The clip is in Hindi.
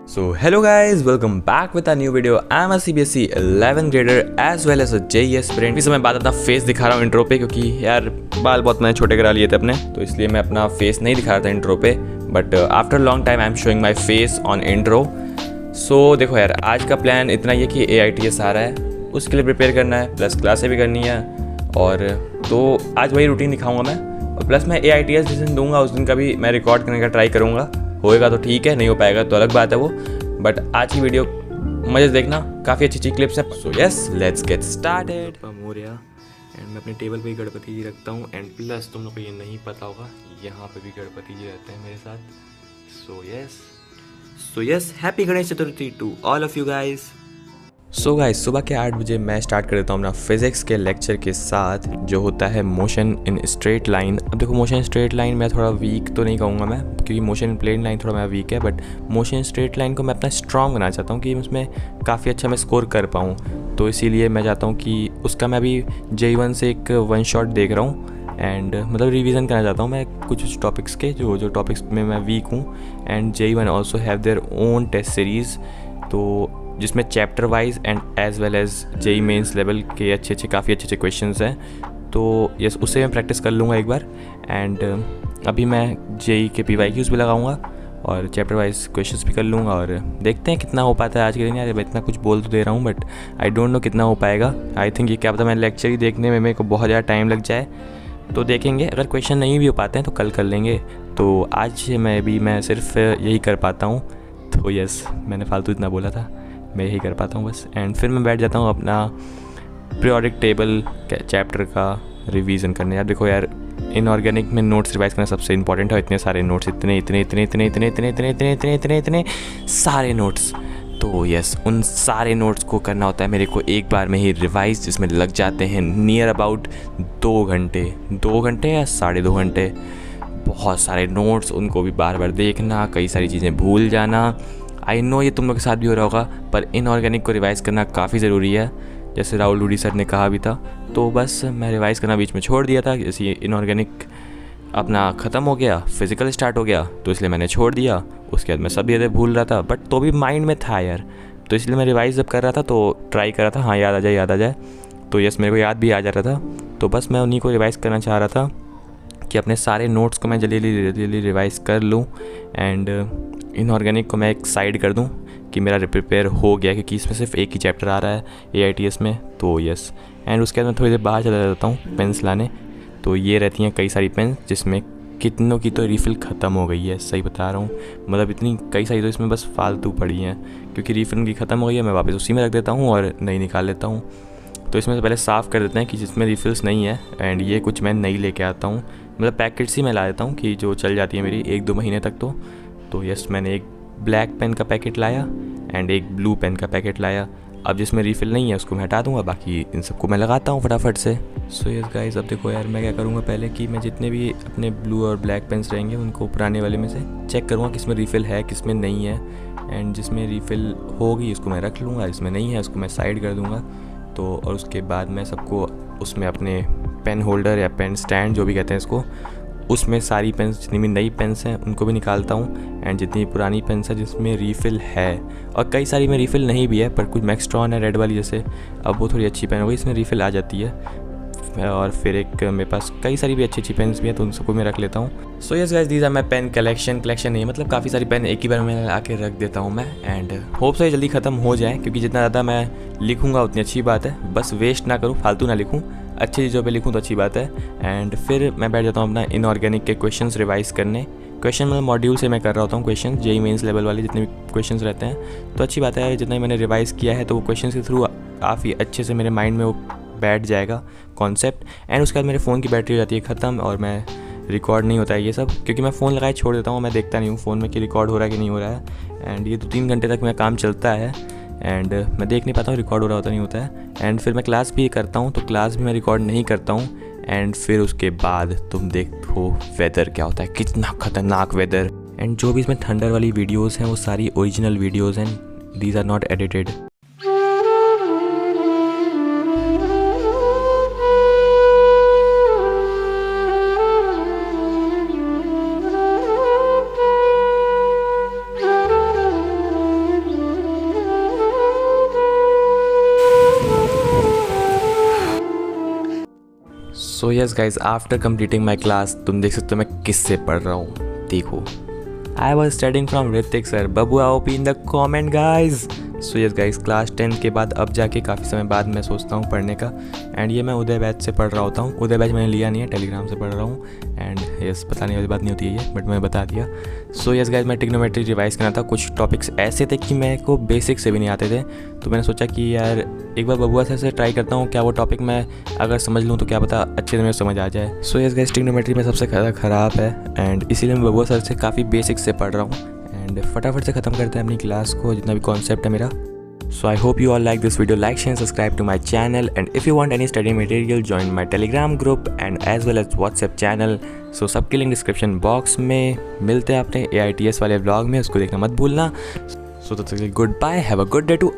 So hello guys, welcome back with a new video. I'm a CBSE 11th grader as well as a JEE aspirant। इस समय बात अपना फेस दिखा रहा हूँ इंट्रो पे, क्योंकि यार बाल बहुत मैंने छोटे करा लिए थे अपने, तो इसलिए मैं अपना फेस नहीं दिखा रहा था इंट्रो पे। But after long time I am showing my face on intro. So देखो यार, आज का प्लान इतना ही है कि AITS आ रहा है, उसके लिए प्रिपेयर करना है, प्लस क्लासें भी करनी है। और तो आज वही रूटीन दिखाऊंगा मैं, और प्लस मैं AITS जिस दिन दूंगा उस दिन का भी मैं रिकॉर्ड करने का ट्राई करूँगा। होएगा तो ठीक है, नहीं हो पाएगा तो अलग बात है वो। बट आज की वीडियो मजे से देखना, काफ़ी अच्छी अच्छी क्लिप्स है। So yes, let's get started. मोरिया एंड मैं अपने टेबल पे ही गणपति जी रखता हूँ। एंड प्लस तुम लोग को ये नहीं पता होगा, यहाँ पे भी गणपति जी रहते हैं मेरे साथ। So yes, happy Ganesh Chaturthi to all of you guys. So guys, सुबह के 8 बजे मैं स्टार्ट कर देता हूँ अपना फिज़िक्स के लेक्चर के साथ, जो होता है मोशन इन स्ट्रेट लाइन। अब देखो, मोशन स्ट्रेट लाइन मैं थोड़ा वीक तो नहीं कहूँगा मैं, क्योंकि मोशन इन प्लेन लाइन थोड़ा मैं वीक है, बट मोशन स्ट्रेट लाइन को मैं अपना स्ट्रॉन्ग बनाना चाहता हूँ कि उसमें काफ़ी अच्छा मैं स्कोर कर पाऊँ। तो इसीलिए मैं चाहता हूँ कि उसका मैं अभी JEE से एक 1 शॉट देख रहा हूँ। एंड मतलब रिवीजन करना चाहता हूँ मैं कुछ टॉपिक्स के, जो टॉपिक्स में मैं वीक हूँ। And JEE also have their own test series, तो जिसमें chapter wise and as well as JEE mains level के काफ़ी अच्छे क्वेश्चंस हैं। तो यस, उससे मैं प्रैक्टिस कर लूँगा एक बार। एंड अभी मैं JEE के PYQs भी लगाऊंगा और चैप्टर वाइज क्वेश्चंस भी कर लूँगा, और देखते हैं कितना हो पाता है आज के दिन। यार मैं इतना कुछ बोल तो दे रहा हूँ, बट आई डोंट नो कितना हो पाएगा। आई थिंक ये क्या पता मैं लेक्चर ही देखने में मेरे को बहुत ज़्यादा टाइम लग जाए, तो देखेंगे। अगर क्वेश्चन नहीं भी हो पाते हैं तो कल कर लेंगे। तो आज मैं सिर्फ यही कर पाता हूँ। तो यस, मैंने फालतू इतना बोला था, मैं यही कर पाता हूँ बस। एंड फिर मैं बैठ जाता हूँ अपना पीरियोडिक टेबल चैप्टर का रिवीजन करने। यार देखो यार, इनऑर्गेनिक में नोट्स रिवाइज करना सबसे इंपॉर्टेंट है। इतने सारे नोट्स, इतने सारे नोट्स। तो यस, उन सारे नोट्स को करना होता है मेरे को एक बार में ही रिवाइज, जिसमें लग जाते हैं नियर अबाउट 2 घंटे या 2.5 घंटे। बहुत सारे नोट्स, उनको भी बार बार देखना, कई सारी चीज़ें भूल जाना। आई नो ये तुम लोग के साथ भी हो रहा होगा, पर इनऑर्गेनिक को रिवाइज़ करना काफ़ी ज़रूरी है, जैसे राहुल लूडी सर ने कहा भी था। तो बस मैं रिवाइज़ करना बीच में छोड़ दिया था। जैसे इनऑर्गेनिक अपना ख़त्म हो गया, फिज़िकल स्टार्ट हो गया, तो इसलिए मैंने छोड़ दिया। उसके बाद मैं सब ये भूल रहा था, बट तो भी माइंड में था यार, तो इसलिए मैं रिवाइज़ जब कर रहा था तो ट्राई कर रहा था, हाँ याद आ जाए। तो यस, मेरे को याद भी आ जा रहा था। तो बस मैं उन्हीं को रिवाइज़ करना चाह रहा था कि अपने सारे नोट्स को मैं जल्दी रिवाइज़ कर लूँ। एंड इनऑर्गेनिक को मैं एक साइड कर दूं कि मेरा प्रिपेयर हो गया, क्योंकि इसमें सिर्फ एक ही चैप्टर आ रहा है AITS में। तो यस, एंड उसके बाद मैं थोड़ी देर बाहर चला जाता हूँ पेन्स लाने। तो ये रहती हैं कई सारी पेन्स, जिसमें कितनों की तो रिफ़िल ख़त्म हो गई है, सही बता रहा हूँ। मतलब इतनी कई सारी तो इसमें बस फालतू पड़ी हैं, क्योंकि रिफ़िल उनकी ख़त्म हो गई है। मैं वापस उसी में रख देता हूँ और नई निकाल लेता हूँ। तो इसमें से पहले साफ़ कर देते हैं कि जिसमें रिफ़िल्स नहीं है। एंड ये कुछ मैं नई लेके आता हूँ, मतलब पैकेट्स ही मैं ला देता हूँ कि जो चल जाती है मेरी 1-2 महीने तक। तो यस, मैंने एक ब्लैक पेन का पैकेट लाया एंड एक ब्लू पेन का पैकेट लाया। अब जिसमें रिफ़िल नहीं है उसको मैं हटा दूंगा, बाकी इन सबको मैं लगाता हूँ फटाफट से। सो यस गाइस, अब देखो यार, मैं क्या करूँगा पहले कि मैं जितने भी अपने ब्लू और ब्लैक पेन्स रहेंगे उनको पुराने वाले में से चेक करूँगा किसमें रिफ़िल है किसमें नहीं है। एंड जिसमें रिफ़िल होगी उसको मैं रख लूँगा, जिसमें नहीं है उसको मैं साइड कर दूँगा। तो और उसके बाद मैं सबको उसमें अपने पेन होल्डर या पेन स्टैंड जो भी कहते हैं इसको, उसमें सारी पेन्स, जितनी भी नई पेन्स हैं उनको भी निकालता हूँ। एंड जितनी पुरानी पेन्स है जिसमें रीफ़िल है, और कई सारी में रीफ़िल नहीं भी है, पर कुछ मैक्सट्रॉन है रेड वाली, जैसे अब वो थोड़ी अच्छी पेन हो गई, इसमें रीफ़िल आ जाती है। और फिर एक मेरे पास कई सारी भी अच्छी पेन्स भी हैं, तो उन सबको मैं रख लेता हूँ। So yes guys, these are my pen collection नहीं, मतलब काफ़ी सारी पेन एक ही बार में ला के रख देता हूँ मैं। एंड होप से जल्दी ख़त्म हो जाए, क्योंकि जितना ज़्यादा मैं लिखूँगा उतनी अच्छी बात है। बस वेस्ट ना करूँ, फालतू ना लिखूँ, अच्छी चीज़ों पे लिखूँ तो अच्छी बात है। एंड फिर मैं बैठ जाता हूँ अपना इनऑर्गेनिक के क्वेश्चंस रिवाइज़ करने। क्वेश्चन मतलब मॉड्यूल से मैं कर रहा होता हूँ क्वेश्चन, JEE मेंस लेवल वाले जितने भी क्वेश्चंस रहते हैं। तो अच्छी बात है, जितना मैंने रिवाइज़ किया है तो वो क्वेश्चन के थ्रू काफ़ी अच्छे से मेरे माइंड में वो बैठ जाएगा कॉन्सेप्ट। एंड उसके बाद मेरे फ़ोन की बैटरी हो जाती है ख़त्म, और मैं रिकॉर्ड नहीं होता है ये सब, क्योंकि मैं फ़ोन लगाए छोड़ देता हूँ। मैं देखता नहीं हूँ फ़ोन में कि रिकॉर्ड हो रहा है कि नहीं हो रहा है। एंड ये 2-3 घंटे तक मेरा काम चलता है, एंड मैं देख नहीं पाता हूँ रिकॉर्ड हो रहा होता नहीं होता है। एंड फिर मैं क्लास भी करता हूँ, तो क्लास भी मैं रिकॉर्ड नहीं करता हूँ। एंड फिर उसके बाद तुम देखो वेदर क्या होता है, कितना ख़तरनाक वेदर। एंड जो भी इसमें थंडर वाली वीडियोज़ हैं वो सारी ओरिजिनल वीडियोज़ हैं, these are not edited. So yes guys, after completing my class तुम देख सकते हो मैं किससे पढ़ रहा हूँ। देखो, I was studying from Hrithik sir. बबुआ OP in the comment guys. So yes guys, class 10 के बाद अब जाके काफ़ी समय बाद मैं सोचता हूँ पढ़ने का। एंड ये मैं उदय बैच से पढ़ रहा होता हूँ। उदय बैच मैंने लिया नहीं है, टेलीग्राम से पढ़ रहा हूँ। एंड यस, बताने वाली बात नहीं होती है ये, बट मैं बता दिया। सो यस गाइज, मैं ट्रिग्नोमेट्री रिवाइज़ करना था। कुछ टॉपिक्स ऐसे थे कि मेरे को बेसिक से भी नहीं आते थे, तो मैंने सोचा कि यार एक बार बबुआ सर से ट्राई करता हूँ, क्या वो टॉपिक मैं अगर समझ लूँ तो क्या पता अच्छे से मेरे समझ आ जाए। सो यस गाइज, ट्रिग्नोमेट्री में सबसे ज़्यादा ख़राब है एंड इसीलिए मैं बबुआ सर से काफ़ी बेसिक से पढ़ रहा हूँ। एंड फटाफट से ख़त्म करते हैं अपनी क्लास को, जितना भी कॉन्सेप्ट है मेरा। So I hope you all like this video. Like, share, subscribe to my channel, and if you want any study material, join my Telegram group and as well as WhatsApp channel. So सबके लिंक डिस्क्रिप्शन बॉक्स में। मिलते हैं अपने AITS वाले व्लॉग में, उसको देखना मत भूलना। So तब तक के लिए good bye, have a good day to